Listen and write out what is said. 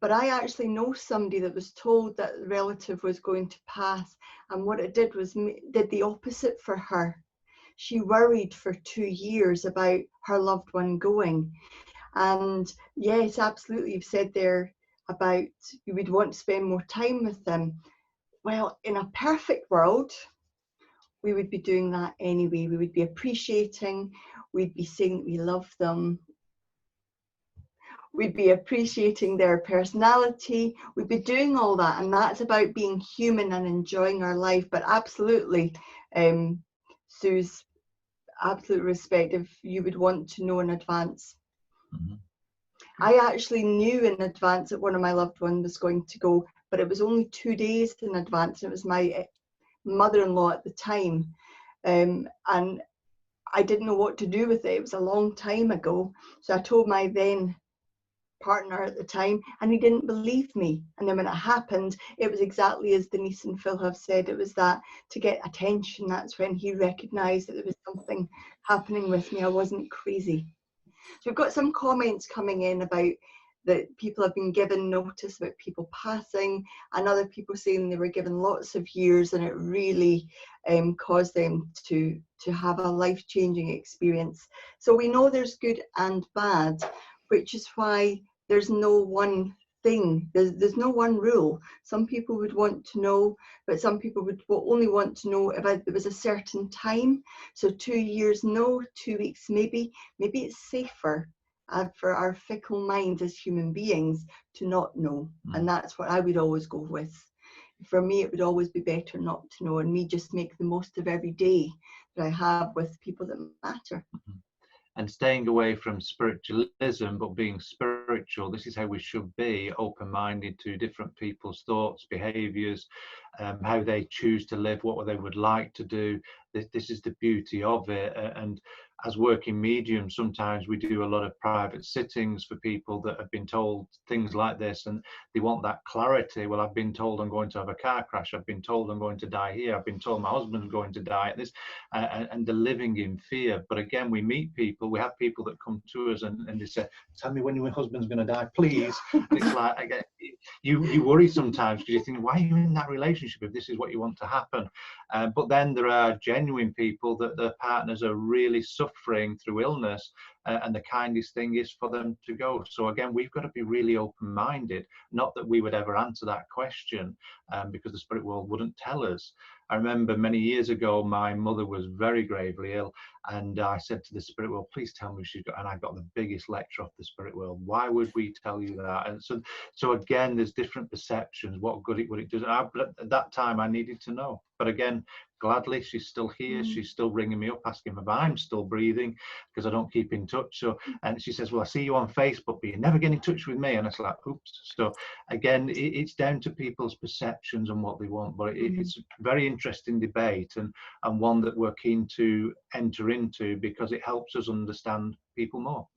But I actually know somebody that was told that the relative was going to pass, and what it did was did the opposite for her. She worried for 2 years about her loved one going. And yes, absolutely, you've said there about you would want to spend more time with them. Well, in a perfect world, we would be doing that anyway. We would be appreciating, we'd be saying that we love them, we'd be appreciating their personality, we'd be doing all that, and that's about being human and enjoying our life. But absolutely, Sue's absolute respect if you would want to know in advance. Mm-hmm. I actually knew in advance that one of my loved ones was going to go, but it was only 2 days in advance. It was my mother-in-law at the time, and I didn't know what to do with it. It was a long time ago, so I told my then partner at the time, and he didn't believe me. And then when it happened, it was exactly as Denise and Phil have said. It was that to get attention. That's when he recognized that there was something happening with me. I wasn't crazy. So we've got some comments coming in about that people have been given notice about people passing, and other people saying they were given lots of years and it really caused them to have a life-changing experience. So we know there's good and bad, which is why there's no one thing, there's no one rule. Some people would want to know, but some people would only want to know if there was a certain time. So 2 years no, 2 weeks maybe it's safer for our fickle minds as human beings to not know. And that's what I would always go with. For me, it would always be better not to know, and me just make the most of every day that I have with people that matter. And staying away from spiritualism, but being spiritual, this is how we should be, open-minded to different people's thoughts, behaviours, how they choose to live, what they would like to do. This is the beauty of it. And as working mediums, sometimes we do a lot of private sittings for people that have been told things like this, and they want that clarity. Well, I've been told I'm going to have a car crash. I've been told I'm going to die here. I've been told my husband's going to die at this, and they're living in fear. But again, we meet people, we have people that come to us and they say, tell me when your husband's going to die, please. And it's like, again, you worry sometimes because you think, why are you in that relationship if this is what you want to happen? But then there are genuine people that their partners are really suffering through illness, and the kindest thing is for them to go. So again, we've got to be really open-minded. Not that we would ever answer that question, because the spirit world wouldn't tell us. I remember many years ago, my mother was very gravely ill, and I said to the spirit world, please tell me she's got, and I got the biggest lecture off the spirit world. Why would we tell you that? And so again, there's different perceptions, what good it would it do. But at that time I needed to know. But again, gladly, she's still here. She's still ringing me up, asking if I'm still breathing, because I don't keep in touch. So, and she says, well, I see you on Facebook, but you never get in touch with me. And it's like, oops. So again, it's down to people's perceptions and what they want. But it's a very interesting debate, and one that we're keen to enter into, because it helps us understand people more.